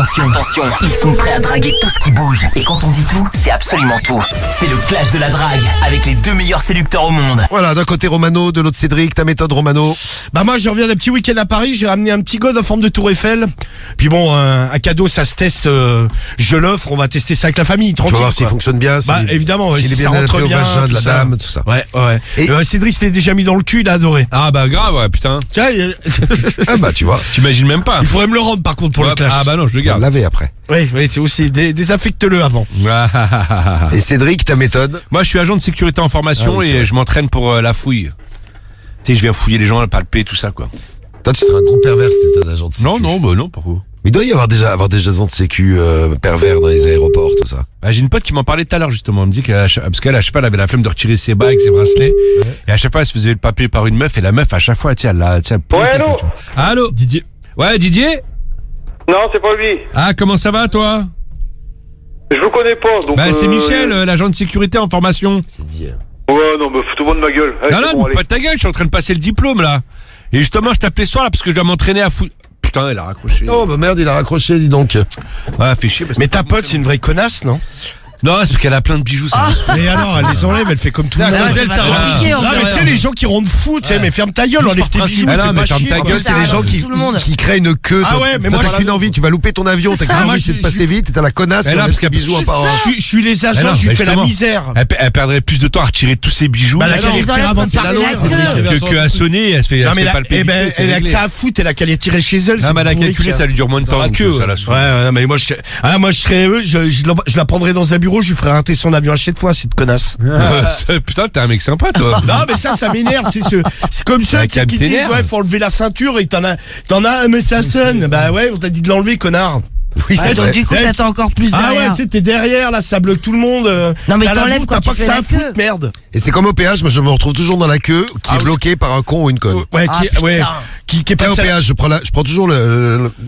Attention, ils sont prêts à draguer tout ce qui bouge. Et quand on dit tout, c'est absolument tout. C'est le clash de la drague, avec les 2 meilleurs séducteurs au monde. Voilà, d'un côté Romano, de l'autre Cédric, ta méthode Romano. Bah moi je reviens d'un petit week-end à Paris, j'ai ramené un petit god en forme de tour Eiffel. Puis bon, un cadeau ça se teste, je l'offre, on va tester ça avec la famille, Tu vas tranquille. voir s'il fonctionne bien. Bah évidemment, s'il est si ça bien rentre adapté au bien, vagin de la tout ça. dame, tout ça. Ouais. Et- Cédric s'était déjà mis dans le cul, il a adoré. Ah bah grave, ouais, putain. Tiens, Ah bah tu vois, T'imagines même pas. il faudrait me le rendre par contre pour Ouais, le clash. Ah bah non, je le on garde. l'avait après. Oui, c'est aussi, désaffecte-le avant. Et Cédric, ta méthode? Moi, je suis agent de sécurité en formation Ah oui, c'est et vrai. je m'entraîne pour la fouille. Tu sais, je viens fouiller les gens, palper, tout ça, quoi. Toi tu seras un gros pervers si t'étais un agent de sécu. Non, pourquoi? Mais il doit y avoir des agents de sécu pervers dans les aéroports, tout ça. Bah, j'ai une pote qui m'en parlait tout à l'heure, justement. Elle me dit parce qu'elle, à cheval, elle avait la flemme de retirer ses bagues, ses bracelets. Et à chaque fois, elle se faisait le papier par une meuf. Et la meuf, à chaque fois, tiens, Ouais, allô Allô Didier. Ouais, Didier. Non, c'est pas lui. Ah, comment ça va, toi? Je vous connais pas, donc... Bah, c'est Michel, l'agent de sécurité en formation. C'est dit. Ouais, non, mais foutez-moi de ma gueule. Allez, Non, c'est non, bon, mais allez. pas de ta gueule, je suis en train de passer le diplôme, là. Et justement, je t'appelais ce soir, là, parce que je dois m'entraîner à fouiller. Putain, elle a raccroché. Oh bah merde, il a raccroché, dis donc. Ouais, fait chier. parce Mais que- ta pote, c'est une vraie connasse, non? Non, c'est parce qu'elle a plein de bijoux, ça. Mais alors, elle les enlève, elle fait comme tout le Ah, monde. ouais, c'est ça pas va. compliqué, en Non, fait. mais tu sais, les gens qui rendent fou, tu sais, mais ferme ta gueule, Juste enlève par tes principe. bijoux, Ah fais non, mais pas ferme chier. ta quoi. gueule, C'est les gens qui, tout le monde. qui créent une queue. Ah ouais, mais moi, t'as je- qu'une envie, tu vas louper ton avion, C'est t'as ça. qu'une Moi, envie, c'est de je- passer vite, et t'as la connasse Mais qui non, enlève parce ses que- bijoux un par un. Je suis les agents, non, je lui mais fais la justement. misère. Elle perdrait plus de temps à retirer tous ses bijoux Bah, la Ils qualité enlèvent avant de par faire la la queue. loi. que à sonner, elle se fait, Non, elle mais se fait là, palper. eh ben, vite fait, elle c'est a que réglé. ça à foutre, elle a qu'à les tirer chez elle. Non, mais elle a pourri, calculé, ça. ça lui dure moins de temps. Dans la donc queue, ça la ouais, saoule. ouais, mais moi, je serais eux, je la prendrais dans un bureau, je lui ferais rater son avion à chaque fois, cette connasse. Putain, t'es un mec sympa, toi. Non, mais ça m'énerve, c'est comme ceux Ouais, tu sais, qui calme tes disent, nerfs. ouais, faut enlever la ceinture et t'en as, mais ça sonne. Bah ouais, on t'a dit de l'enlever, connard. Oui, Ouais, c'est donc vrai. du coup, Ouais. t'attends encore plus Ah ouais, derrière. tu sais, t'es derrière, là, ça bloque tout le monde. Non, mais T'as la t'enlèves boue, quand t'as tu pas que fais ça la à foutre, queue. merde. Et c'est comme au péage, moi je me retrouve toujours dans la queue qui est oui. bloquée par un con ou une conne. Ouais, Ah, ouais, putain. qui est Là, au passé. péage, je prends toujours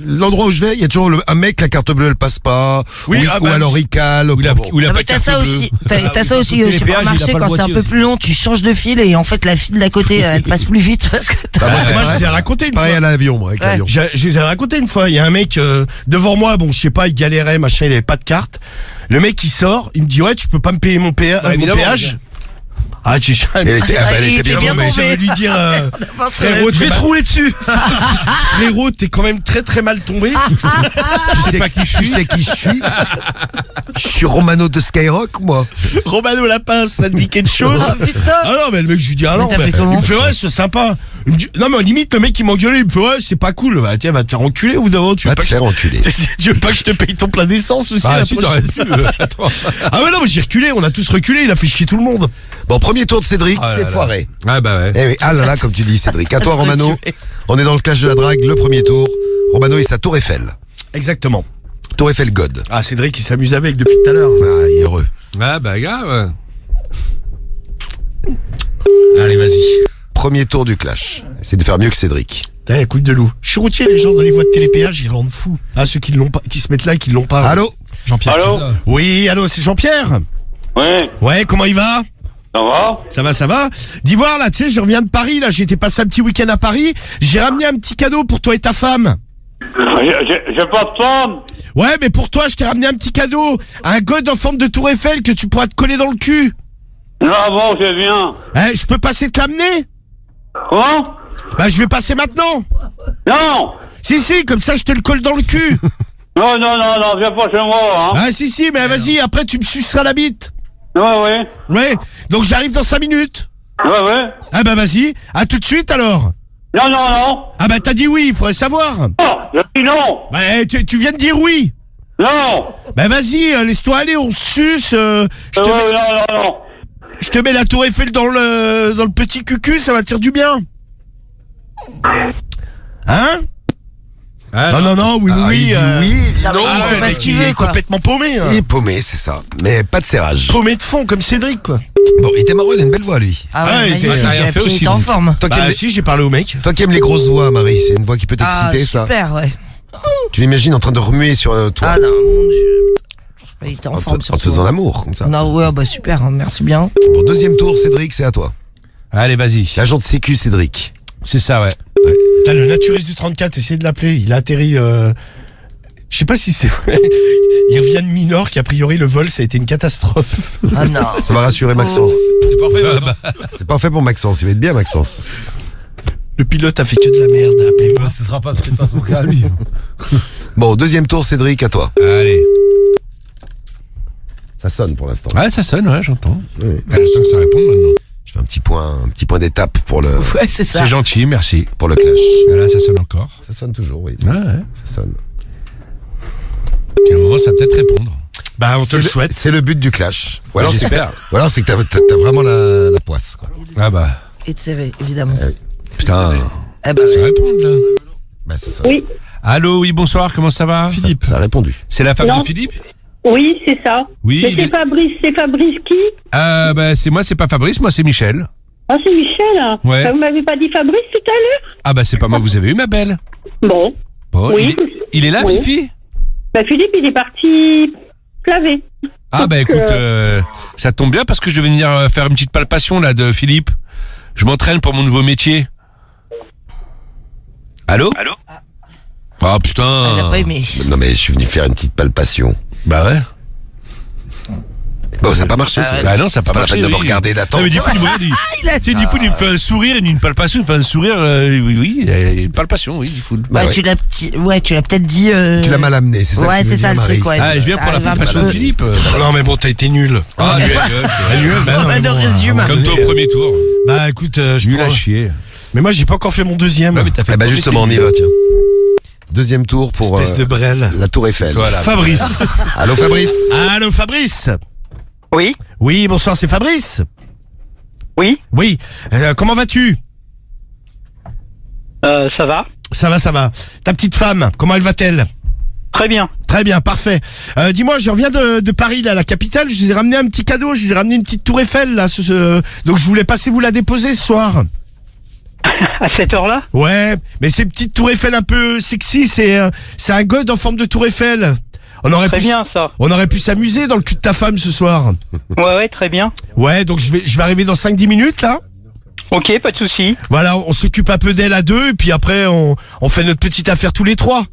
l'endroit où je vais, il y a toujours un mec, la carte bleue elle passe pas, Oui, ou, ah ou bah, alors il cale. Ou la Ah, pas mais de t'as carte ça bleue. aussi, t'as ça aussi les au péages, il a supermarché pas le quand c'est un boîtier peu aussi. plus long, tu changes de fil et en fait la file d'à côté elle passe plus vite parce que t'as- Ah, moi, c'est Moi, pareil. je les ai raconté une Pareil fois. à l'avion, moi, avec Ouais. l'avion. Je les ai raconté une fois. Il y a un mec devant moi, bon, je sais pas, il galérait, machin, il avait pas de carte. Le mec, il sort, il me dit, ouais, tu peux pas me payer mon évidemment, péage. Ah, j'ai Elle était, ah, bah, elle il était était bien tombée. tombé. J'aurais dû dire, frérot, Je je vais vais te rouler dessus. Frérot, t'es quand même très très mal tombé. Tu sais pas qui je suis. Tu sais qui je suis. Je suis Romano de Skyrock, moi. Romano Lapin, ça te dit quelque chose? Oh putain. Ah non, mais le mec, je lui dis, ah non, t'as mais fait comment? il me fait, ouais, c'est sympa. Il me dit, non, mais limite, le mec, il m'engueulait, il me fait, ouais, c'est pas cool. Bah, tiens, va te faire enculer ou d'abord, tu veux Va pas te que faire enculer. tu veux pas que je te paye ton plein d'essence aussi? Ah, la si, prochaine t'aurais pu. Attends. Ah ouais, non, mais j'ai reculé, on a tous reculé, il a fait chier tout le monde. Bon, premier tour de Cédric, Ah là c'est là. foiré. Ah bah ouais. Eh oui, ah là là, comme tu dis, Cédric. À toi, Romano. On est dans le clash de la drague, le premier tour. Romano et sa tour Eiffel. Exactement. Tour Eiffel God. Ah, Cédric, il s'amuse avec depuis tout à l'heure. Ah, il est heureux. Ah bah grave. Allez, vas-y. Premier tour du clash. C'est de faire mieux que Cédric. T'as écoute de loup. Je suis routier, les gens dans les voies de télépéage, ils rendent fous. Ah, ceux qui l'ont pas, qui se mettent là et qui l'ont pas. Allô? Jean-Pierre. Allô Caza. Oui, allô, c'est Jean-Pierre. Ouais, Ouais, comment il va? ça va? Ça va. Dis voir, là, tu sais, je reviens de Paris, là, j'ai été passer un petit week-end à Paris. J'ai ramené un petit cadeau pour toi et ta femme. J'ai pas de femme. Ouais, mais pour toi, je t'ai ramené un petit cadeau. Un god en forme de tour Eiffel que tu pourras te coller dans le cul. Non, bon, je viens. Hein, je peux passer te l'amener? Comment? Bah, je vais passer maintenant. Non! Si, comme ça, je te le colle dans le cul. Non, viens pas chez moi, hein. Ah, si, mais vas-y, après, tu me suceras la bite. Ouais. Ouais, donc j'arrive dans 5 minutes. Ouais. Ah bah vas-y, à tout de suite alors. Non. Ah bah t'as dit oui, il faudrait savoir. Non, je dis non. Bah tu viens de dire oui. Non. Bah vas-y, laisse-toi aller, on se suce. Non. Je te mets la tour Eiffel dans le petit cucu, ça va te faire du bien. Hein? Ah, Non, oui. Il dit oui, il dit Non, non. mais il sait le pas mec, ce qu'il il veut, est quoi. complètement paumé. Il est paumé, c'est ça. Mais pas de serrage. Paumé de fond, comme Cédric, quoi. Bon, il était marrant, il a une belle voix, lui. Ah Ah, ouais, il était- magnifique, il a rien et fait puis il aussi, est en donc. forme. Toi qui, Bah aimes, si, j'ai parlé au mec. toi qui aimes les grosses voix, Marie, c'est une voix qui peut Ah t'exciter, ça. super, ouais. Tu l'imagines en train de remuer sur toi, Ah non, mon dieu. Il était en en, forme te surtout. faisant l'amour, comme ça. Non, ouais, bah super, hein, merci bien. Bon, deuxième tour, Cédric, c'est à toi. Allez, vas-y. L'agent de sécu, Cédric. C'est ça, ouais. T'as le naturiste du 34, essayez de l'appeler. Il a atterri Je sais pas si c'est vrai. Il revient de Minorque, a priori le vol ça a été une catastrophe. Ah non. Ça va rassurer Maxence. C'est parfait, Maxence. C'est parfait pour Maxence, il va être bien Maxence. Le pilote a fait que de la merde, appelez-moi. Ce sera pas peut-être pas son cas, lui. Bon, deuxième tour, Cédric, à toi. Allez. Ça sonne pour l'instant. Ouais, ça sonne, ouais, j'entends. Oui. J'attends que ça réponde maintenant. Je fais un petit point d'étape pour le Ouais, c'est ça. C'est gentil, merci. clash. Voilà, ça sonne encore. Ça sonne toujours, oui. Ouais, ouais. Ça sonne. Puis à un moment, ça va peut-être répondre. Bah on te le souhaite. C'est le but du clash. Ou alors c'est que J'espère. t'as vraiment la poisse, quoi. Ah bah, Et de CV, évidemment. putain. Eh ben, Ça répond, là. Bah, ça sonne. Oui, Allô, oui, bonsoir, comment ça va Philippe. Ça a répondu. C'est la femme Non. de Philippe oui, c'est ça. Oui, Mais il est- c'est Fabrice qui? bah, c'est moi, c'est pas Fabrice, moi c'est Michel. Ah, c'est Michel. Hein. Ouais. Vous m'avez pas dit Fabrice tout à l'heure? Ah bah c'est pas moi, vous avez eu ma belle. Bon. Bon, Oui. il est là, Oui. Fifi Bah, Philippe, il est parti laver. Ah bah Donc, écoute, ça tombe bien parce que je vais venir faire une petite palpation là de Philippe. Je m'entraîne pour mon nouveau métier. Allô Ah putain. elle a pas aimé. Non, mais je suis venu faire une petite palpation. Bah ouais. Bon, ça n'a pas marché, c'est vrai. Bah non, ça a pas C'est pas la marché. peine de me oui. regarder, d'attendre. Non, mais du coup, il me fait un sourire, une palpation, il me fait un sourire, oui, une palpation, oui, du coup. Bah Ouais, ouais. tu l'as peut-être dit. Tu l'as mal amené, c'est ça Ouais, que tu veux c'est ça dire, le truc, Marie. ouais. Ah, je viens pour la T'arrives un palpation de peu- Philippe. Non mais bon t'as été nul. Ah, nul. Bah, ne résume. Comme toi au premier tour. Bah écoute, je Nul à prends... chier. Mais moi j'ai pas encore fait mon deuxième. Ouais, mais t'as fait Eh bah le justement, on premier, y va, tiens. Deuxième tour pour Espèce de brel. la Tour Eiffel. Voilà. Fabrice. Allô Fabrice. Allô Fabrice. Oui, Oui bonsoir c'est Fabrice. oui, Oui. Comment vas-tu? ça va. Ça va. Ta petite femme, comment elle va-t-elle? Très bien. Très bien, parfait. Dis-moi, je reviens de Paris, là, la capitale. Je vous ai ramené un petit cadeau. Je vous ai ramené une petite tour Eiffel, là. Donc, je voulais passer vous la déposer ce soir. À cette heure-là? Ouais, mais ces petites tours Eiffel un peu sexy, c'est un god en forme de tour Eiffel. On aurait Très pu, bien, ça. on aurait pu s'amuser dans le cul de ta femme ce soir. Ouais, très bien. Ouais, donc je vais arriver dans 5-10 minutes, là. Ok, pas de souci. Voilà, on s'occupe un peu d'elle à deux, et puis après, on fait notre petite affaire tous les trois.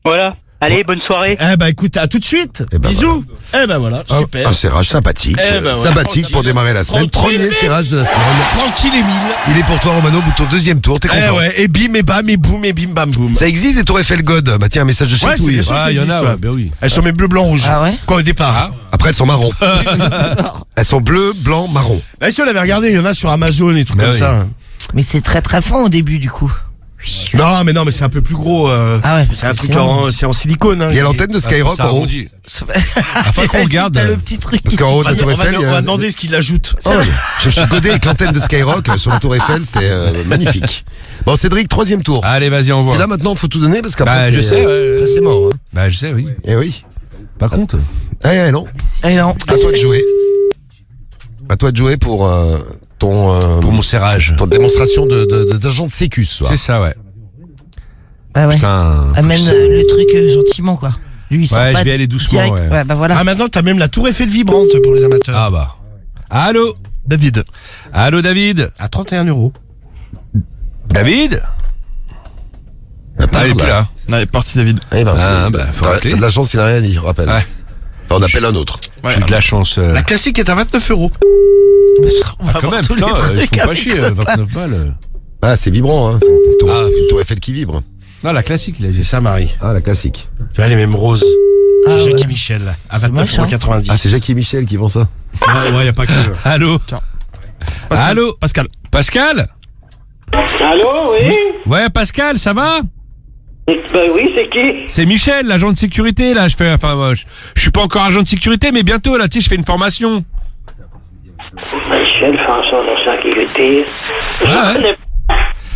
Voilà. Allez, bonne soirée. Eh ben, écoute, à tout de suite. Eh ben, Bisous. Eh ben, voilà, super. Un serrage sympathique. Eh ben, voilà. Sympathique pour démarrer la semaine. Tranquille. Premier serrage de la semaine. Tranquille, Émile. Il est pour toi, Romano, au bout de ton deuxième tour. T'es Eh content. ouais, et bim, et bam, et boum, et bim, bam, boum. Ça existe des tours Eiffel God. Bah tiens, un message de chez Ouais, c'est Touille. bien sûr. Ah, ça il y en existe, a, ouais. ouais, ben oui. Elles sont mes bleu, blanc, rouge. Ah ouais Quoi au départ. Ah. Après, elles sont marron. Elles sont bleues, blanc, marron. Bah, si on avait regardé, il y en a sur Amazon et tout Bah comme oui. ça. Mais c'est très très fin au début, du coup. Non, mais c'est un peu plus gros. Ah ouais, parce C'est un que truc sinon- c'est en silicone. Hein. Il y a l'antenne de Skyrock Ça en haut. arrondit. Ah, Faut qu'on regarde. T'as le petit truc. Parce qu'en haut de On la Tour va, Eiffel, il y on a- va demander ce qu'il ajoute. Oh, je me suis codé avec l'antenne de Skyrock sur la Tour Eiffel, c'est magnifique. Bon, Cédric, troisième tour. Allez, vas-y, on C'est voit. là maintenant, faut tout donner parce qu'après, Bah, c'est, je sais, ouais. là, c'est mort. Hein. Bah, je sais, oui. Eh oui. Pas compte. Eh non. Eh non. À toi de jouer. À toi de jouer pour ton Pour mon serrage. ton démonstration d'agent de sécu ce soir. C'est ça, ouais. Bah ouais. Putain. faut Amène que ça- le truc gentiment, quoi. Lui, il sort Ouais, pas je vais aller doucement, direct. ouais. Bah voilà. Ah, maintenant, t'as même la tour Eiffel vibrante pour les amateurs. Ah bah. Allô David. Allô David. À 31 €. David Ah, Ah, il est plus là. Allez, parti David. Eh ben, Ah, c'est- bah, faut t'as rappeler. de la chance, il a rien dit, rappelle. Ouais. Enfin, on appelle un autre. J'ai eu de la chance. La classique est à 29 €. On va Quand voir même, tous les putain, ils trucs font pas avec chier, le- 29 balles. Ah, c'est vibrant, hein. C'est une tour, Ah. une tour Eiffel qui vibre. Non, la classique, il a C'est dit. ça, Marie. Ah, la classique. Tu vois, les mêmes roses. Ah, Chez Jackie ouais. Michel. À C'est 29,90 €. Ah, c'est Jackie et Michel qui vont ça. Ouais, y a pas que. Allô Pascal. Allô Pascal. Pascal Allô, oui? Ouais, Pascal, ça va Ben oui, c'est qui? C'est Michel, l'agent de sécurité, là. Je suis pas encore agent de sécurité, mais bientôt, là, tu sais, je fais une formation. Michel François de sécurité. Ah, ouais.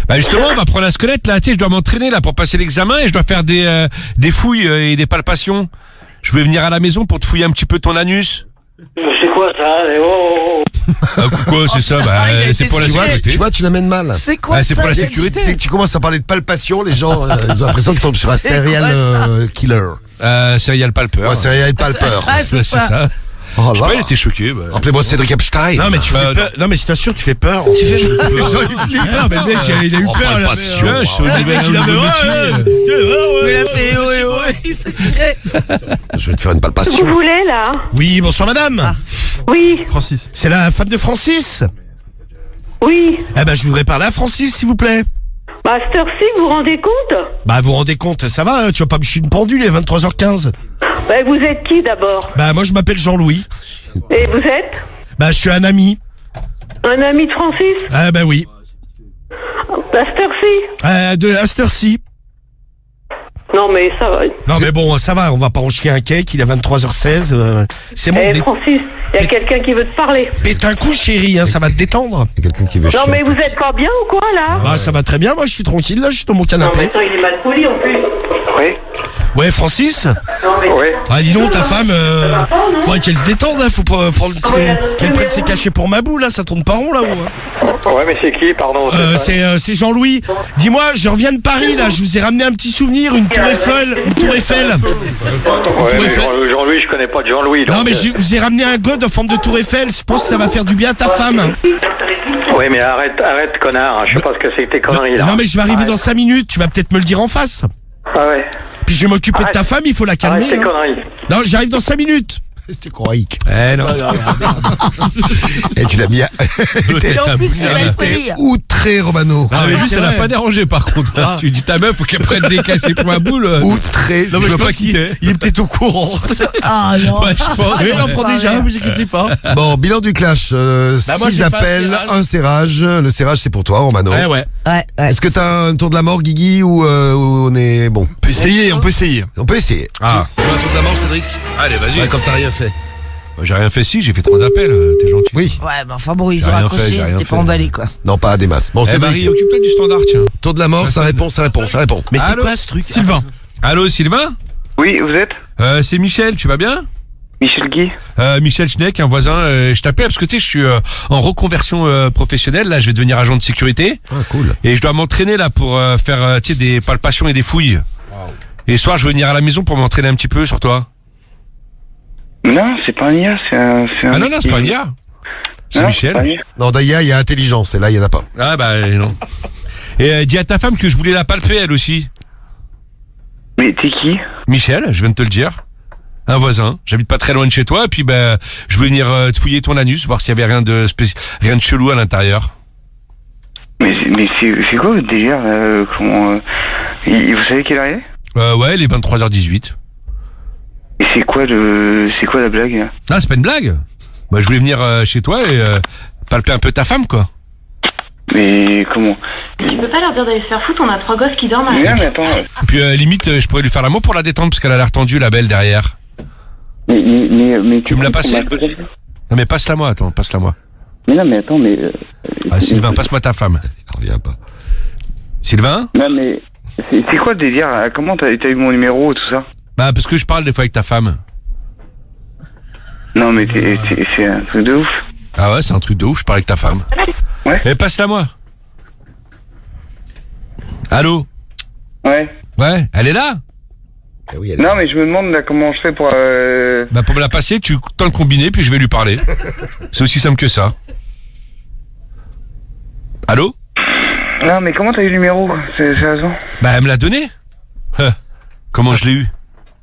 Bah justement, on va prendre un squelette là, tu sais, je dois m'entraîner là pour passer l'examen et je dois faire des fouilles et des palpations. Je vais venir à la maison pour te fouiller un petit peu ton anus. C'est quoi ça? Oh, Quoi, c'est ça, bah, il a c'est été pour la Tu vois, sécurité. tu vois, tu l'amènes mal. C'est quoi Ah, c'est ça pour la David sécurité. Dès que tu commences à parler de palpation, les gens ils ont l'impression qu'ils tombent sur un C'est serial quoi ça killer. Serial palpeur. Ouais, serial palper. Ah, c'est ça. Ça. Oh Je sais là. pas, il était choqué. Bah. Rappelez-moi Cédric Epstein. Non mais tu fais peur. Non mais je t'assure tu fais peur. Tu fais peur. Les gens ils flippent. Non mais le mec il a eu On peur. parle là, pas mais, sûr. Ouais, je suis au le niveau mec, il avait Mais il a fait il s'est tiré. Je vais te faire une Vous palpation. voulez, là? Oui bonsoir madame. Oui, Francis. C'est la femme de Francis. oui. Eh ben je voudrais parler à Francis s'il vous plaît. Bah, à cette heure-ci, vous vous rendez compte? Bah vous vous rendez compte, ça va, tu vas pas me chier une pendule, il est 23h15. Bah, vous êtes qui, d'abord? Bah moi je m'appelle Jean-Louis. Et vous êtes? Bah je suis un ami. Un ami de Francis? Ah bah oui. À cette heure-ci? À cette heure-ci. Non, mais ça va. Non mais bon, ça va, on va pas en chier un cake, il est 23h16. C'est bon, Eh, Francis, il y a quelqu'un qui veut te parler. pète un coup chérie, hein, ça va te détendre. Il y a quelqu'un qui veut Non, chier. mais vous êtes pas bien ou quoi, là? Bah ça va très bien, moi je suis tranquille là, je suis dans mon Non, canapé. mais ça, il est mal poli, en plus. Oui, Ouais Francis. Non, mais... oui. Ah dis donc ta femme, faudrait qu'elle se détende, hein, faut pas prendre qu'elle prenne ses cachets pour ma boule là, ça tourne pas rond là-haut. Hein. Ouais, mais c'est qui, pardon? C'est Jean-Louis. Dis-moi, je reviens de Paris là, je vous ai ramené un petit souvenir, une tour Eiffel, une tour Eiffel. Ouais, Tour mais Eiffel. Jean-Louis, je connais pas de Jean-Louis. Non donc, mais je vous ai ramené un god en forme de tour Eiffel, je pense que ça va faire du bien à ta femme. Ouais, mais arrête, connard. Je sais pas ce que c'est que tes conneries, là. Non mais je vais arriver dans 5 minutes, tu vas peut-être me le dire en face. Ah ouais. Puis je vais m'occuper de ta femme, il faut la Arrête calmer. tes hein. conneries. Non, j'arrive dans 5 minutes. C'était correct. Eh non. Et tu l'as mis à... Et en plus, il va être T'es poli. outré, Romano. Ah, mais lui, c'est ça l'a vrai. pas dérangé par contre. Ah. Tu dis ta meuf, faut qu'elle prenne des cachets pour ma boule. Outré. Non mais Je je veux pas pense qu'il quitter. il est peut-être au courant. Ah non. Ouais, je pense. Mais il en prend déjà, vous inquiétez pas. Bon, bilan du clash. Bah, moi, 6 j'ai fait un appels, serrage. un serrage. Le serrage, c'est pour toi, Romano. Ouais ouais. Ouais, ouais. Est-ce que t'as un tour de la mort, Guigui, ou on est bon? On peut essayer, on peut essayer. On peut essayer. Ah. Tu veux un tour de la mort, Cédric? Allez, vas-y. Comme t'as rien fait. J'ai rien fait si, j'ai fait 3 appels, t'es gentil. Oui. Ouais, bah enfin bon, ils J'ai ont rien fait, raccroché, j'ai ils rien étaient fait. pas emballés quoi. Non, pas des masses. Bon, Eh Cédric. Marie, occupe-toi du standard, tiens. Tour de la mort, ça Personne. répond, ça répond. Mais c'est Allô quoi ce truc Sylvain. Allô, Sylvain Oui, vous êtes? C'est Michel, tu vas bien Michel Guy? Michel Schneck, un voisin. Je t'appelle parce que tu sais, je suis en reconversion professionnelle. Là, je vais devenir agent de sécurité. Ah, cool. Et je dois m'entraîner là pour faire tu sais, des palpations et des fouilles. Et ce soir, je vais venir à la maison pour m'entraîner un petit peu sur toi. Non, c'est pas un IA, c'est un... Ah non, non, c'est pas un IA. C'est Non, c'est pas un Michel. IA. Non, Daya, il y a intelligence, et là, il y en a pas. Ah bah non. Et dis à ta femme que je voulais la palper elle aussi. Mais t'es qui? Michel, je viens de te le dire. Un voisin. J'habite pas très loin de chez toi. Et puis bah, je voulais venir te fouiller ton anus, voir s'il y avait rien de chelou à l'intérieur. Mais c'est quoi votre délire? Vous savez quelle heure il est? Ouais, il est 23h18. Et c'est quoi la blague là? Ah, c'est pas une blague. Bah, je voulais venir chez toi et palper un peu ta femme, quoi. Mais comment? Tu peux pas leur dire d'aller se faire foutre, on a 3 gosses qui dorment à Mais non, mais attends. Et puis limite, je pourrais lui faire l'amour pour la détendre parce qu'elle a l'air tendue, la belle derrière. Mais Tu me l'as passé? Non mais passe-la moi, attends, passe-la moi. Mais non, mais attends, mais... Ah Sylvain, passe-moi ta femme. Il revient pas. Sylvain? Non, mais... C'est quoi le délire? Comment t'as eu mon numéro et tout ça? Bah parce que je parle des fois avec ta femme. Non, mais c'est un truc de ouf. Ah ouais, c'est un truc de ouf, je parle avec ta femme. Ouais. Mais passe-la moi. Allô? Ouais. Ouais, elle est là? Eh oui, elle Non, mais je me demande là comment je fais pour... Bah pour me la passer, tu tends le combiné puis je vais lui parler. C'est aussi simple que ça. Allô? Non, mais comment t'as eu le numéro? C'est raison. Bah elle me l'a donné. Comment je l'ai eu?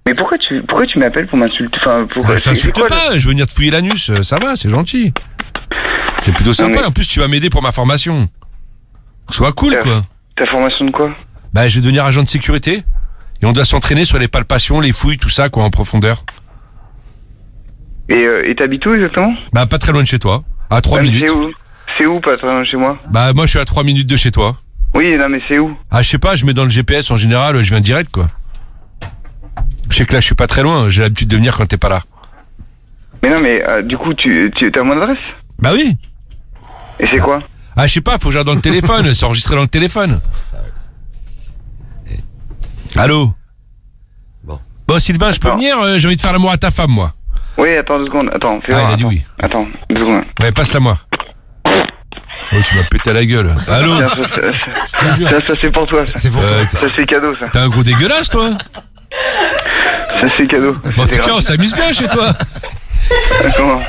Mais pourquoi tu m'appelles pour m'insulter? Enfin, pourquoi... Bah, je t'insulte c'est quoi, pas, je veux venir te fouiller l'anus, ça va, c'est gentil. C'est plutôt sympa, mais- en plus tu vas m'aider pour ma formation. Sois cool quoi. Ta formation de quoi? Bah je vais devenir agent de sécurité. Et on doit s'entraîner sur les palpations, les fouilles, tout ça quoi en profondeur. Et t'habites où exactement? Bah pas très loin de chez toi, à 3 Ah, mais minutes. C'est où pas très loin de chez moi? Bah moi je suis à 3 minutes de chez toi. Oui, non, mais c'est où? Ah je sais pas, je mets dans le GPS en général, je viens direct quoi. Je sais que là je suis pas très loin, j'ai l'habitude de venir quand t'es pas là. Mais non, mais du coup, t'as mon adresse? Bah oui. Et c'est quoi? Ah je sais pas, faut que j'aille dans le téléphone, c'est enregistré dans le téléphone. Allô? Bon Sylvain, je peux Attends. venir, j'ai envie de faire l'amour à ta femme moi. Oui, attends 2 secondes. Attends, fais Ah, voir. il a dit Attends. oui. Attends, 2 secondes. Ouais, passe-la moi. Oh, tu m'as pété à la gueule. Allô? Tiens, ça c'est pour toi, ça. C'est pour toi, ça. Ça c'est cadeau, ça. T'es un gros dégueulasse, toi? Ça c'est cadeau. Bon, en tout cas, on s'amuse bien chez toi. Comment?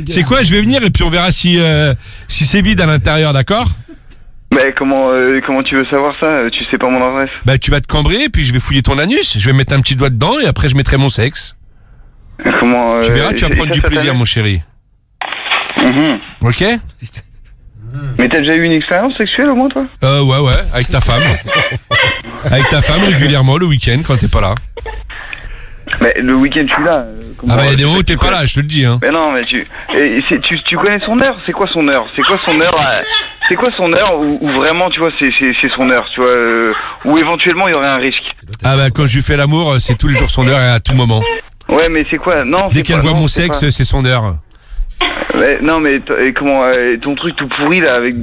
C'est quoi, je vais venir et puis on verra si c'est vide à l'intérieur, d'accord? Mais comment tu veux savoir ça? Tu sais pas mon adresse? Bah tu vas te cambrer et puis je vais fouiller ton anus, je vais mettre un petit doigt dedans et après je mettrai mon sexe. Comment Tu verras, tu vas prendre du plaisir mon chéri. Ok? Mais t'as déjà eu une expérience sexuelle au moins toi? Ouais, avec ta femme. Avec ta femme régulièrement le week-end quand t'es pas là. Mais le week-end je suis là. Ah bah il y a des moments où t'es pas là, je te le dis hein. Mais non mais tu connais son heure? C'est quoi son heure? C'est quoi son heure où vraiment tu vois c'est son heure, tu vois, où éventuellement il y aurait un risque? Ah bah quand je lui fais l'amour, c'est tous les jours son heure et à tout moment. Ouais mais c'est quoi? Non. Dès qu'elle voit mon sexe, c'est son heure. Non mais comment ton truc tout pourri là avec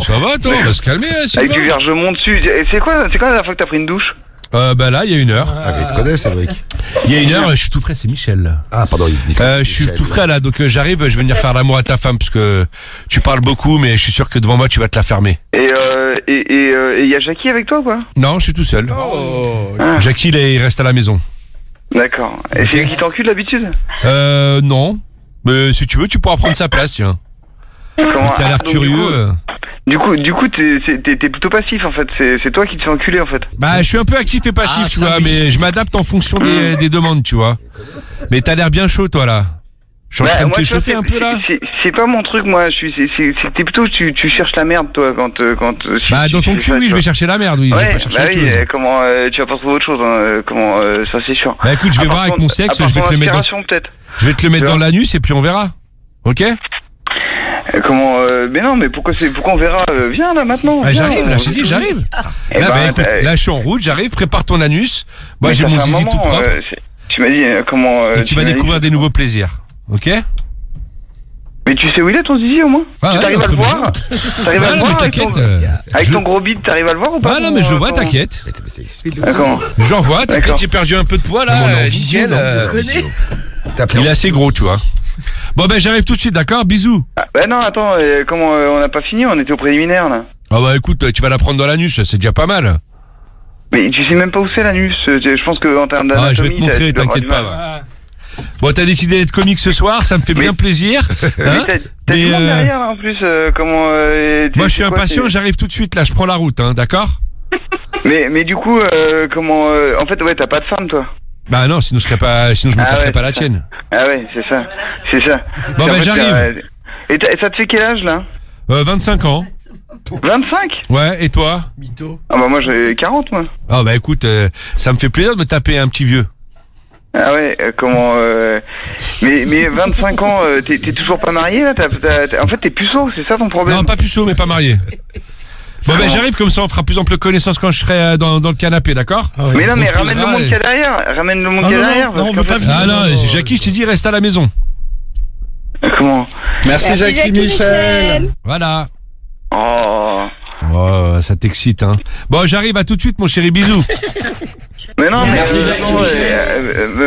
ça va toi, on va se calmer avec du vergement dessus. C'est quoi la dernière fois que t'as pris une douche? Bah là, il y a 1 heure. Ah, il te connaît, Cédric. Il y a 1 heure, je suis tout frais, c'est Michel. Ah, pardon, il dit je suis tout frais là, donc j'arrive, je vais venir faire l'amour à ta femme parce que tu parles beaucoup, mais je suis sûr que devant moi tu vas te la fermer. Et il y a Jackie avec toi ou quoi? Non, je suis tout seul. Jackie, il reste à la maison. D'accord. Et c'est lui qui t'encule d'habitude? Non. Mais si tu veux, tu pourras prendre sa place, tiens. Comment? T'as l'air curieux. Du coup, t'es plutôt passif en fait. C'est toi qui te fais enculer en fait. Bah, je suis un peu actif et passif, tu vois, mais je m'adapte en fonction des demandes, tu vois. Mais t'as l'air bien chaud, toi là. Je suis en train de t'échauffer un peu là. C'est pas mon truc, moi. C'est plutôt tu cherches la merde, toi, quand. Bah, dans ton cul, oui, je vais chercher la merde, oui. Je vais pas chercher autre chose. Comment tu vas pas trouver autre chose, hein, comment ça c'est sûr. Bah, écoute, je vais voir avec mon sexe, je vais te le mettre je vais te le mettre dans l'anus et puis on verra. Ok? Comment mais non, mais pourquoi on verra? Viens là maintenant. J'arrive, là, j'ai dit, j'arrive. Là, bah écoute, là, je suis en route, j'arrive, prépare ton anus. Moi, j'ai mon zizi tout propre. Tu m'as dit comment. Et tu vas découvrir des nouveaux plaisirs. Ok? Mais tu sais où il est ton zizi au moins? T'arrives à le voir? T'arrives à le voir? Avec ton gros bite, t'arrives à le voir ou pas? Ah non, mais je le vois, t'inquiète. Je le vois, t'inquiète, j'ai perdu un peu de poids là. Nickel. Il est assez gros, tu vois. Bon ben j'arrive tout de suite, d'accord? Bisous. Bah non, attends, comment on n'a pas fini, on était au préliminaire là. Ah bah écoute, tu vas la prendre dans l'anus, c'est déjà pas mal. Mais tu sais même pas où c'est l'anus, je pense que en termes d'anatomie... Ah je vais te montrer, t'inquiète pas. Bon, t'as décidé d'être comique ce soir, ça me fait bien plaisir. Hein, t'as du monde derrière en plus, comment... moi je suis impatient, j'arrive tout de suite là, je prends la route, hein, d'accord? Mais du coup, comment... en fait, ouais, t'as pas de femme toi? Bah non, sinon je me taperais pas la tienne. Ah ouais, c'est ça. Bon ben j'arrive. Et ça te fait quel âge là? 25 ans. 25? Ouais, et toi? Mytho. Ah bah moi j'ai 40 moi. Ah bah écoute, ça me fait plaisir de me taper un petit vieux. Ah ouais, comment mais 25 ans, t'es toujours pas marié là? En fait t'es puceau, c'est ça ton problème? Non, pas puceau mais pas marié. Bon ben j'arrive, comme ça on fera plus ample connaissance quand je serai dans le canapé, d'accord? Mais non mais ramène le monde qu'il y a derrière. Ramène le monde qu'il y a derrière. Non, on veut pas venir. Ah non, Jackie, je t'ai dit reste à la maison. Comment? Merci Jackie Michel. Voilà. Oh, ça t'excite hein. Bon j'arrive, à tout de suite mon chéri, bisous. Mais non, mais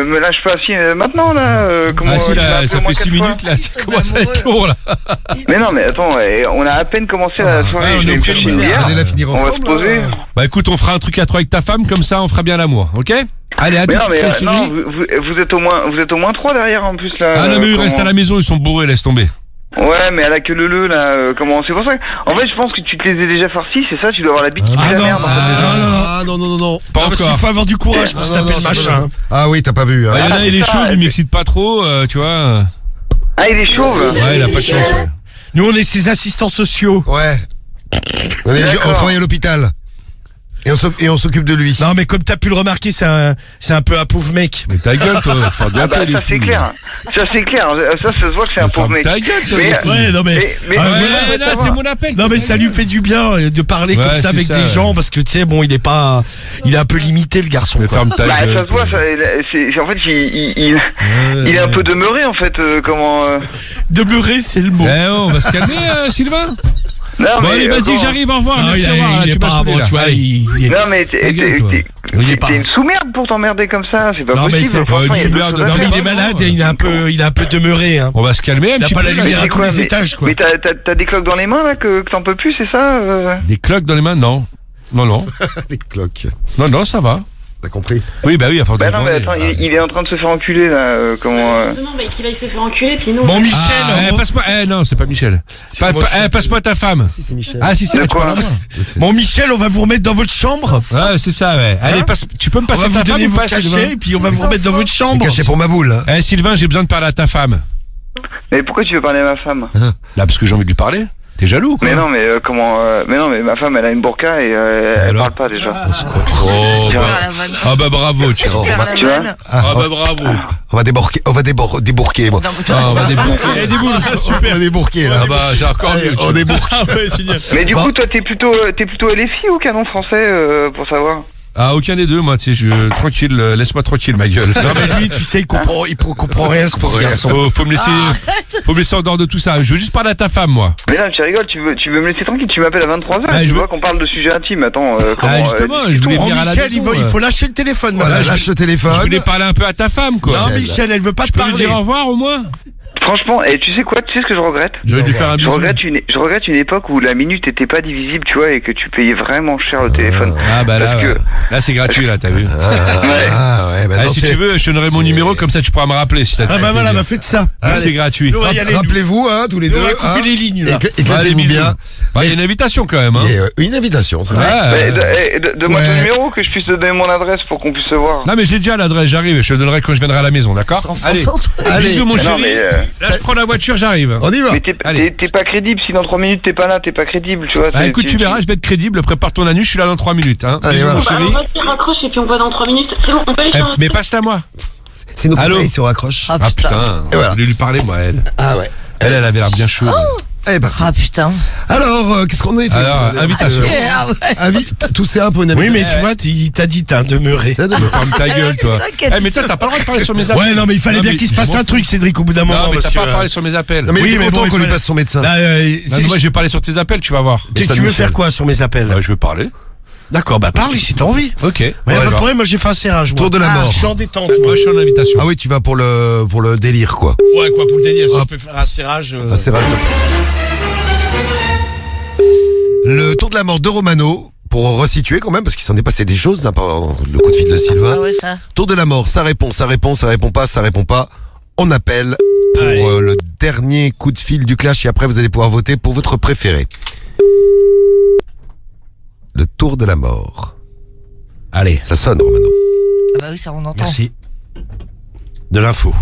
me lâche pas si maintenant là. Ah si là, ça fait 6 minutes là, ça commence à être lourd là. Mais non, mais attends, on a à peine commencé la soirée. On allait la finir ensemble. On va se poser. Bah écoute, on fera un truc à 3 avec ta femme, comme ça on fera bien l'amour, ok? Allez, à tout de suite mon chéri. Non, vous êtes au moins 3 derrière en plus là. Ah non mais ils restent à la maison, ils sont bourrés, laisse tomber. Ouais, mais elle a que le là, comment? C'est pour ça que... En fait, je pense que tu te les as déjà farcis, c'est ça? Tu dois avoir la bite qui fait la merde. Non. Pas encore. Il faut avoir du courage pour se taper le machin. Ah oui, t'as pas vu. Il y en a, il est chaud, il m'excite pas trop, tu vois. Ah, il est chauve? Ouais, il a pas de chance, ouais. Nous, on est ses assistants sociaux. Ouais. On travaille à l'hôpital. Et on s'occupe de lui. Non, mais comme t'as pu le remarquer, c'est un peu un pauvre mec. Mais ta gueule, toi, va te faire bien bah, ça c'est clair. Ça se voit que c'est un pauvre mec. Ta gueule, toi. Ouais, non mais. Là, c'est mon appel. Non mais ça lui fait du bien de parler comme ça avec des gens parce que tu sais bon il est un peu limité le garçon. Mais ferme ta gueule. Ça se voit, en fait il est un peu demeuré en fait comment. Demeuré c'est le mot. Eh on va se calmer Sylvain. Non, bon allez vas-y j'arrive, au revoir. Merci, au revoir. Il est pas bon tu vois. Non mais t'es une sous-merde pour t'emmerder comme ça, c'est pas possible. Mais c'est pas une sous-merde. Non mais il est malade et il est un peu demeuré. On va se calmer un petit peu. Il a pas la lumière à tous les étages quoi. Mais t'as des cloques dans les mains là que t'en peux plus, c'est ça? Des cloques dans les mains? Non. Des cloques. Non ça va. T'as compris? Oui, bah oui, à force de Bah se non, mais demander. attends, il est en train de se faire enculer là. Comment Non, mais qu'il aille se faire enculer, puis nous. Bon, Michel, Passe-moi. Non, c'est pas Michel. Passe-moi ta femme. Si, c'est Michel. Ah, si, c'est De tu quoi parles à moi. bon, Michel, on va vous remettre dans votre chambre. Ouais, c'est ça, ouais. Allez, tu peux me On passer va vous ta femme donner ou vos pas, cachets Sylvain? et puis on va vous remettre dans votre chambre. Caché pour ma boule. Hein. Sylvain, j'ai besoin de parler à ta femme. Mais pourquoi tu veux parler à ma femme? Là, parce que j'ai envie de lui parler. T'es jaloux ou quoi? Mais non, mais mais non, mais ma femme, elle a une burqa et elle alors parle pas déjà. Oh, Tu bah. vois. la vanne. Ah bah bravo, tu vois. Faire la Tu vois vanne. Ah bah bravo. On va débourquer, moi. Non, mais Ah, on va débourrer. On va débourquer, là. Ah bah j'ai encore mieux. On débourque. Mais du Bon. coup, toi, t'es plutôt LFI ou canon français pour savoir? Ah, aucun des deux, moi, tu sais, tranquille, laisse-moi tranquille, ma gueule. Non, mais lui, tu sais, il comprend rien, ce pauvre garçon. Faut me laisser en dehors de tout ça. Je veux juste parler à ta femme, moi. Mais là, tu rigoles, tu veux me laisser tranquille, tu m'appelles à 23h, Bah, tu je vois veux- qu'on parle de sujets intimes, attends, Ah, justement, je voulais Oh, venir à la Michel, maison. il faut lâcher le téléphone, Voilà, madame. lâche le Je téléphone. voulais parler un peu à ta femme, quoi. Non, Michel, elle veut pas te Je peux lui parler. dire au revoir, au moins? Franchement, et tu sais quoi, tu sais ce que je regrette? J'aurais dû faire un Je bisou. regrette une époque où la minute était pas divisible, tu vois, et que tu payais vraiment cher le téléphone. Ah bah là, Parce que- ouais. Là c'est gratuit, là, t'as vu. Ah, ouais, bah Ah, non, si c'est- tu veux, je te donnerai mon c'est- numéro, comme ça tu pourras me rappeler si t'as Ah bah voilà, bah faites ça. c'est gratuit. On va y aller. Rappelez-vous, hein, tous les deux. On va couper hein. les lignes, là. Éclatez-vous Allez, bisous. bien. Bah, il y a une invitation quand même, hein. Et, une invitation, c'est vrai. Ouais, Donne-moi Ouais. ton numéro, que je puisse te donner mon adresse pour qu'on puisse se voir. Non mais j'ai déjà l'adresse, j'arrive, je te donnerai quand je viendrai à la maison, d'accord? S'en fout, Allez, s'en fout. Allez. bisous mon Non, chéri. mais, Là je prends la voiture, j'arrive. On y va. Mais Allez. t'es pas crédible, si dans 3 minutes t'es pas là, t'es pas crédible, tu vois. Bah écoute, tu verras, je vais être crédible, prépare ton anus, je suis là dans 3 minutes, hein. Allez, Bisous voilà. mon Bah, chéri. on va se raccroche et puis on voit dans 3 minutes. C'est bon, on peut aller Eh, sur un mais passe-la moi. C'est nos Allô conseils, si on raccroche. Ah Ah putain. putain, Et voilà. je voulais lui parler moi, elle. Ah ouais. Elle avait l'air bien chaude. Allez, parti. Ah putain. Alors, qu'est-ce qu'on est Alors, invitation. Ah ouais. Invite, tout ça pour une Oui, invitation. mais tu vois, il t'a dit, t'as demeuré. Ferme ta gueule, toi. T'inquiète. Eh, mais toi, t'as pas le droit de parler sur mes appels. Ouais, non, mais il fallait Non, bien mais qu'il se je passe m'en un truc, Cédric, au bout d'un moment. Non, mais parce t'as pas que- à parler sur mes appels. Non, mais Oui, il est mais content bon, il qu'on lui fallait- passe son médecin. Là, Non, mais moi, je vais parler sur tes appels, tu vas voir. tu ça, veux Michel. faire quoi sur mes appels? Je vais parler. D'accord, bah parle si t'as envie. Ok. Ouais, Ouais, pas de alors. problème, moi j'ai fait un serrage. moi. Tour de la mort. Je suis en détente. Moi, je suis en invitation. Ah oui, tu vas pour le délire, quoi. Ouais, quoi, pour le délire, si Hop. je peux faire un serrage. Ah, c'est vrai. Le tour de la mort de Romano, pour resituer quand même, parce qu'il s'en est passé des choses, hein, pendant le coup de fil de Sylvain. Ah ouais, ça. Tour de la mort, ça répond pas. On appelle pour Allez. le dernier coup de fil du clash et après vous allez pouvoir voter pour votre préféré. Le tour de la mort. Allez, Ça sonne, Romano. Ah bah oui, ça on entend. merci. De l'info.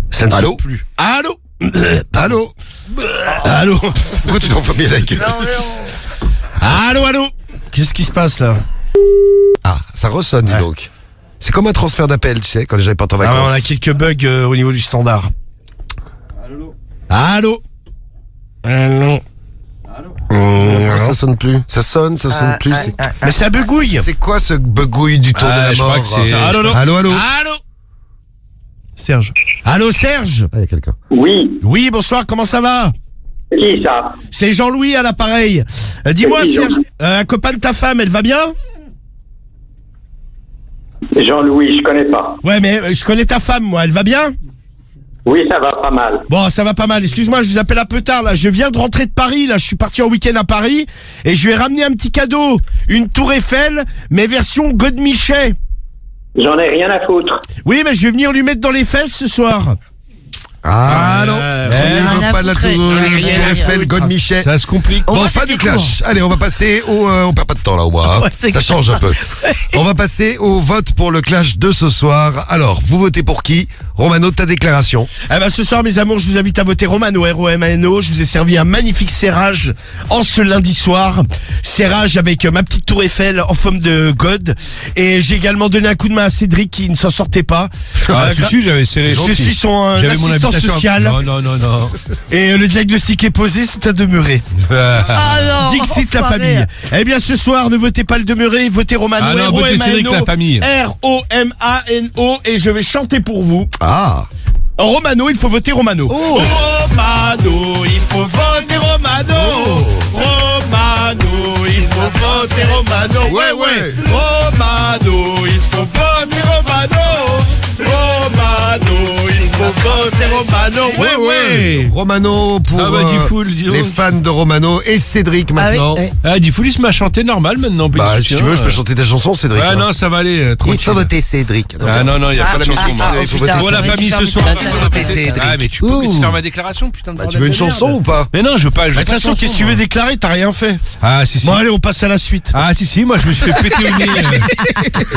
Ça ne Allô sonne plus. Allô Allô Allô Pourquoi tu t'en fais bien la gueule? Non, mais on- Allô, allô Qu'est-ce qui se passe là? Ah, ça ressonne, dis Ouais. donc. C'est comme un transfert d'appel, tu sais, quand les gens partent en Ah, vacances. on a quelques bugs au niveau du standard. Allô Allô Ça sonne plus. Ça sonne plus. c'est- Mais ça begouille. C'est quoi ce begouille du tour de la je mort? crois que c'est. Allô, allô Allô, allô Allô Serge. Allô, Serge Ah, il y a quelqu'un. Oui, Oui, bonsoir, comment ça va? qui ça? C'est Jean-Louis à l'appareil. Dis-moi, Oui, Serge, un copain de ta femme, elle va bien? Jean-Louis, je connais pas. Ouais, mais je connais ta femme, moi, elle va bien? Oui, ça va pas mal. Bon, ça va pas mal. Excuse-moi, je vous appelle un peu tard, là. Je viens de rentrer de Paris, là. Je suis parti en week-end à Paris et je lui ai ramené un petit cadeau. Une tour Eiffel, mais version Godemichet. J'en ai rien à foutre. Oui, mais je vais venir lui mettre dans les fesses ce soir. Ah non, rien on veut à pas de la foutre. tour Rien à Eiffel, foutre. God Michel. Ça se complique. On Bon, va fin c'était du clash. Allez, on va passer au... on perd pas de temps là au moins. Hein. Ouais, c'est Ça clair. change un peu. On va passer au vote pour le clash de ce soir. Alors, vous votez pour qui? Romano, ta déclaration. Eh ben, ce soir, mes amours, je vous invite à voter Romano, R-O-M-A-N-O. Je vous ai servi un magnifique serrage en ce lundi soir. Serrage avec ma petite tour Eiffel en forme de God. Et j'ai également donné un coup de main à Cédric qui ne s'en sortait pas. Ah, Euh, si, j'avais serré. je suis son J'avais mon assistant habitation. social. Non. Et le diagnostic est posé, c'est à demeurer. Ah non. Dixit la enfoiré. famille. Eh bien, ce soir, ne votez pas le demeuré, votez Romano. Ah non, votez Cédric la famille. R-O-M-A-N-O. Et je vais chanter pour vous. Ah. Romano, il faut voter Romano. Romano, il faut voter Romano. Romano, il faut voter Romano. Ouais. Romano, il faut voter Romano. Romano, il faut voter Romano, ouais. Romano pour Ah bah, Diffoul, dis donc. les fans de Romano et Cédric Ah oui, maintenant. ouais. Ah, Diffoul, il se m'a chanté normal maintenant. Bah, petit si tu veux, je peux chanter ta chanson, Cédric. Ah hein. non, ça va aller, Il tranquille. faut voter Cédric. Ah non, il n'y a pas de la chanson. musique, moi. il faut putain, voter Pour la ça aurait famille dû ce faire soir. du on va voter Cédric. Ah, mais tu peux Ouh. faire ma déclaration, putain de Bah, bordel tu veux une de merde. chanson ou pas? Mais non, je veux pas. De toute façon, qu'est-ce que tu veux déclarer? T'as rien fait. Ah, si. Bon, allez, on passe à la suite. Ah si, moi je me suis fait péter au nez.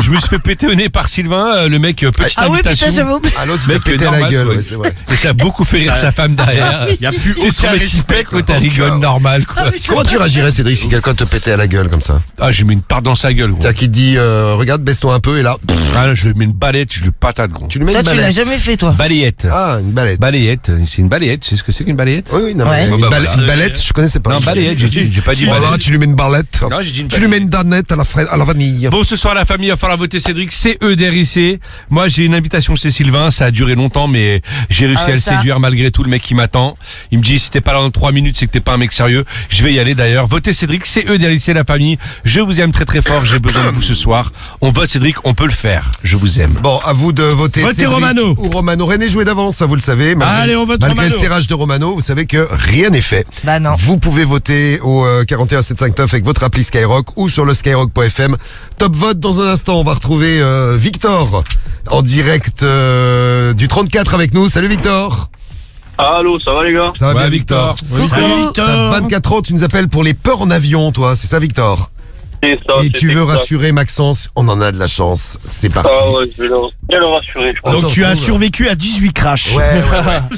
Je me suis fait péter au nez par Sylvain, le mec, petite Ah oui, invitation. putain, j'avoue. Ah, l'autre, il t'a Mec, pété à la normal, gueule, quoi. ouais, c'est vrai. Et ça a beaucoup fait rire sa femme derrière. Il y a plus C'est son aucun mec qui respect. pète, t'as rigole normal quoi. Comment tu réagirais, Cédric, si quelqu'un te pétait à la gueule comme ça? Ah, je lui mets une tarte dans sa gueule, gros. Tiens, qui te dit, regarde, baisse-toi un peu, et là, Ah, je lui mets une balette, je lui patate, gros. tu lui mets Toi, une tu l'as balette. jamais fait, toi. Balayette. Ah, une balette. Balayette, c'est une balayette. Tu sais ce que c'est qu'une balayette? Oui, oui, non, Ouais. mais Bon, une, bah, bala- voilà. une balette, je connaissais pas. Non, balayette, j'ai pas dit Oh là, balayette. tu lui mets une barlette. Non, j'ai dit une Tu lui mets une danette à la vanille. Bon, ce soir, la famille, il va falloir voter Cédric, CEDRIC. Moi, j'ai une invitation chez Sylvain, ça a duré longtemps, mais j'ai réussi Ah, à le ça. séduire malgré tout, le mec qui m'attend. Il me dit, si t'es pas là dans 3 minutes, c'est que t'es pas un mec sérieux. Je vais y aller d'ailleurs. Votez Cédric, CEDRIC, la famille. Je vous aime très très fort, j'ai besoin de vous ce soir. On vote Cédric, on peut le faire. Je vous aime. Bon, à vous de voter Votez Cédric Romano. ou Romano. René joué d'avance, ça vous le savez. Allez, on vote Malgré Romano. le serrage de Romano, vous savez que rien n'est fait. Bah non. Vous pouvez voter au 41759 avec votre appli Skyrock ou sur le skyrock.fm. Top vote dans un instant. On va retrouver Victor en direct du 34 avec nous. Salut Victor. Allô, ça va les gars? Ça va Ouais, bien Victor. Victor? Salut, T'as Victor. 24 ans, tu nous appelles pour les peurs en avion, toi. C'est ça Victor? C'est ça, Et c'est tu veux exact. rassurer Maxence, on en a de la chance. C'est parti. Ah ouais, je vais le rassurer, je crois. Donc, Attends, tu as trouve. survécu à 18 crashs. Ouais.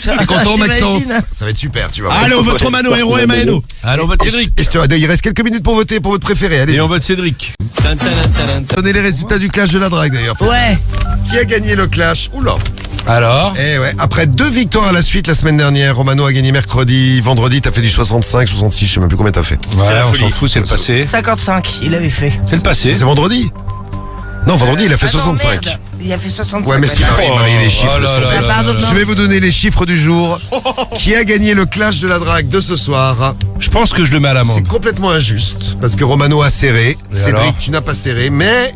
T'es content T'imagines Maxence? Ça va être super, tu vas voir. Allez, on vote Romano, ROMANO. Allez, on vote Cédric. Et il reste quelques minutes pour voter pour votre préféré. Allez. Et on vote Cédric. Donnez les résultats du clash de la drague d'ailleurs. Fais ça. Ouais. Qui a gagné le clash? Oula. Alors? Eh ouais, après 2 victoires à la suite la semaine dernière, Romano a gagné mercredi, vendredi t'as fait du 65, 66, je sais même plus combien t'as fait. Voilà, on s'en fout, c'est le passé. 55, il avait fait. C'est le passé. C'est vendredi? Non, vendredi il a fait Ah non, 65. merde. Il a fait 65. Ouais, merci d'accord. Marie, les chiffres. Oh là laisse tomber. là là pardon, là là. Je vais vous donner les chiffres du jour. Qui a gagné le clash de la drague de ce soir? Je pense que je le mets à C'est l'amende. complètement injuste parce que Romano a serré, Et Cédric alors tu n'as pas serré, mais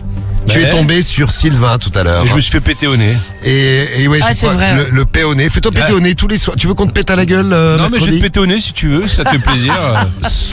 tu Mais es tombé sur Sylvain tout à l'heure. Et je me suis fait péter au nez. Et ouais, Ah, je c'est crois vrai. le paix au nez. Fais-toi péter Ah. au nez tous les soirs. Tu veux qu'on te pète à la gueule Non, mais je vais mercredi te péter au nez si tu veux, si ça te fait plaisir.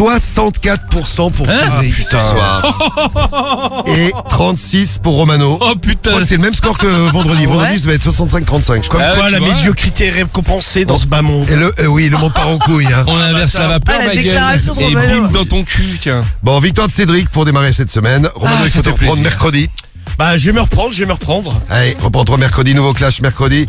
64% pour Hein Cédric ce putain. soir. Et 36 pour Romano. Oh Je putain. crois que c'est le même score que vendredi. Vendredi, ça va être 65-35. Comme Ah, quoi, tu la vois. médiocrité est récompensée dans ce bas monde. Et oui, le monde part en couille. Hein. On inverse ça. la vapeur, Ah, la ma gueule. déclaration de Et Romano. bim dans ton cul, tiens. Bon, victoire de Cédric pour démarrer cette semaine. Romano, Ah, il ça faut te fait reprendre plaisir. mercredi. Bah, je vais me reprendre. Allez, reprends-toi mercredi, nouveau clash mercredi.